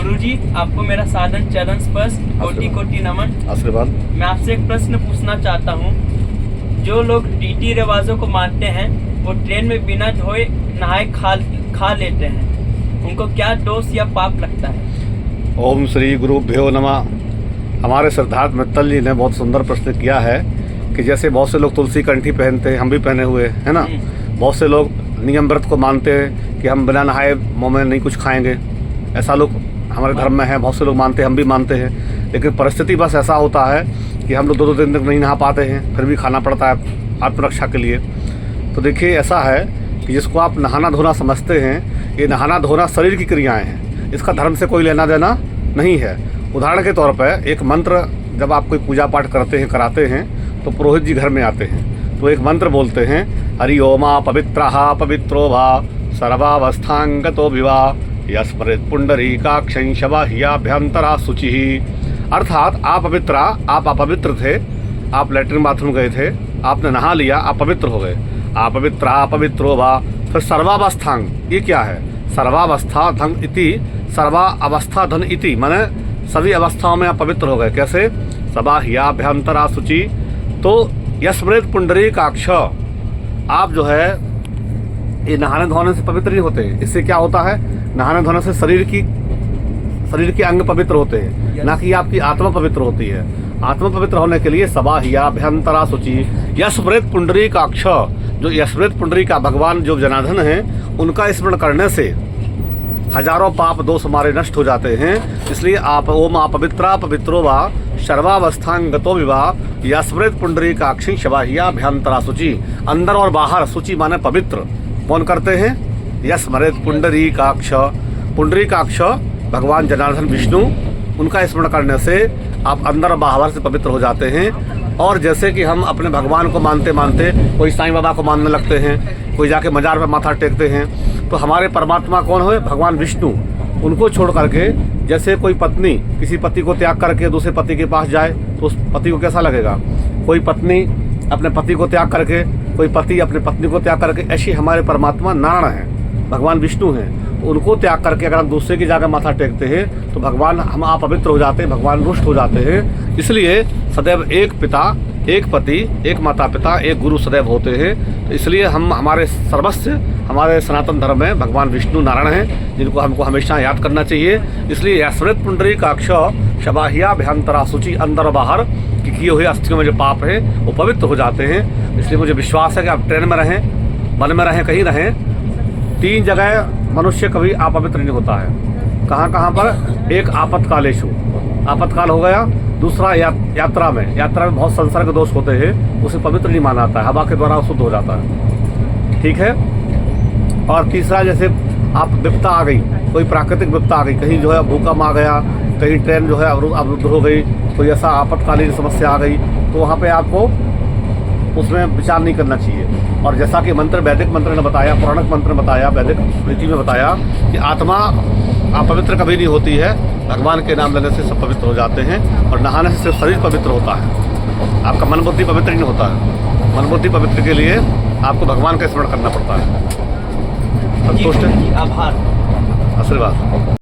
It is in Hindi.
गुरुजी, आपको मेरा सादर चरण स्पर्श, कोटि कोटि नमन। आशीर्वाद। मैं आपसे एक प्रश्न पूछना चाहता हूँ। जो लोग रीति रिवाजों को मानते हैं वो ट्रेन में बिना धोए नहाए खा लेते हैं, उनको क्या दोष या पाप लगता है? ओम श्री गुरुभ्यो नमः। हमारे सिद्धार्थ मित्तल जी ने बहुत सुंदर प्रश्न किया है कि जैसे बहुत से लोग तुलसी कंठी पहनते हैं, हम भी पहने हुए है ना। बहुत से लोग नियम व्रत को मानते हैं कि हम बिना नहाए मुँह में नहीं कुछ खाएंगे, ऐसा लोग हमारे धर्म में है। बहुत से लोग मानते हैं, हम भी मानते हैं। लेकिन परिस्थिति बस ऐसा होता है कि हम लोग 2-2 दिन तक नहीं नहा पाते हैं, फिर भी खाना पड़ता है आत्मरक्षा के लिए। तो देखिए, ऐसा है कि जिसको आप नहाना धोना समझते हैं, ये नहाना धोना शरीर की क्रियाएं हैं, इसका धर्म से कोई लेना देना नहीं है। उदाहरण के तौर पर एक मंत्र जब आप कोई पूजा पाठ करते हैं, कराते हैं, तो पुरोहित जी घर में आते हैं तो एक मंत्र बोलते हैं, हरि ओमा पवित्रः पवित्रो वा सर्वावस्थांगतो विवा यस्मृत पुंडरीकाक्षं शवाह्याभ्यंतरा शुचिः। अर्थात आप अपवित्र थे, आप लैट्रिन बाथरूम गए थे, आपने नहा लिया, आप पवित्र हो गए। आप पवित्रो वा, फिर सर्वावस्थांग, ये क्या है? सर्वावस्था धन इति, सर्वावस्था धन इति माने सभी अवस्थाओं में आप पवित्र हो गए। कैसे? शवाह्याभ्यंतरा शुचि। तो यस्मृत पुंडरीकाक्ष, आप जो है ये नहाने धोने से पवित्र नहीं होते। इससे क्या होता है? नहाने धोने से शरीर के अंग पवित्र होते हैं, ना कि आपकी आत्मा पवित्र होती है। आत्मा पवित्र होने के लिए शवाह्याभ्यंतरा शुचि। यस्मृत पुंडरीकाक्ष, जो यस्मृत पुंडरी का भगवान जो जनार्दन है, उनका स्मरण करने से हजारों पाप दोष हमारे नष्ट हो जाते हैं। इसलिए आप ओम पवित्रा पवित्रो वा सर्वावस्थांगतो विवा यस्मृत पुंडरीकाक्षं शवाह्याभ्यंतरा शुचि। अंदर और बाहर, शुचि माने पवित्र। कौन करते हैं? यस्मृत पुंडरीकाक्ष। पुंडरीकाक्ष भगवान जनार्दन विष्णु, उनका स्मरण करने से आप अंदर और बाहर से पवित्र हो जाते हैं। और जैसे कि हम अपने भगवान को मानते मानते कोई साईं बाबा को मानने लगते हैं, कोई जाके मजार पर माथा टेकते हैं, तो हमारे परमात्मा कौन हुए? भगवान विष्णु। उनको छोड़ करके जैसे कोई पत्नी किसी पति को त्याग करके दूसरे पति के पास जाए तो उस पति को कैसा लगेगा? कोई पत्नी अपने पति को त्याग करके, कोई पति अपने पत्नी को त्याग करके, ऐसे हमारे परमात्मा नारायण हैं, भगवान विष्णु हैं। उनको त्याग करके अगर हम दूसरे की जगह माथा टेकते हैं तो भगवान हम अपवित्र हो जाते हैं, भगवान रुष्ट हो जाते हैं। इसलिए सदैव एक पिता, एक पति, एक माता पिता, एक गुरु सदैव होते हैं। तो इसलिए हम हमारे सर्वस्व, हमारे सनातन धर्म में भगवान विष्णु नारायण हैं, जिनको हमको हमेशा याद करना चाहिए। इसलिए यस्मृत पुंडरीकाक्ष शवाह्याभ्यंतरा शुचि, अंदर और बाहर की किए हुए अस्थियों में जो पाप है वो पवित्र हो जाते हैं। इसलिए मुझे विश्वास है कि आप ट्रेन में रहें, वन में रहें, कहीं रहें, 3 जगह मनुष्य कभी अपवित्र नहीं होता है। कहाँ कहाँ पर? एक आपातकालेषु, आपातकाल हो गया। दूसरा यात्रा में बहुत संसर्ग दोष होते हैं, उसे पवित्र नहीं माना जाता है, हवा के द्वारा शुद्ध हो जाता है। ठीक है। और तीसरा, जैसे आप विपदा आ गई, कोई प्राकृतिक विपदा आ गई, कहीं जो है भूकंप आ गया, कहीं ट्रेन जो है अवरुद्ध हो गई, कोई ऐसा आपातकालीन समस्या आ गई, तो वहाँ पे आपको उसमें विचार नहीं करना चाहिए। और जैसा कि मंत्र, वैदिक मंत्र ने बताया, पौराणिक मंत्र ने बताया, वैदिक रीति में बताया कि आत्मा अपवित्र कभी नहीं होती है, भगवान के नाम लेने से सब पवित्र हो जाते हैं। और नहाने से सिर्फ शरीर पवित्र होता है, आपका मन बुद्धि पवित्र नहीं होता है। मन बुद्धि पवित्र के लिए आपको भगवान का स्मरण करना पड़ता है। संतुष्ट है? आभार। आशीर्वाद।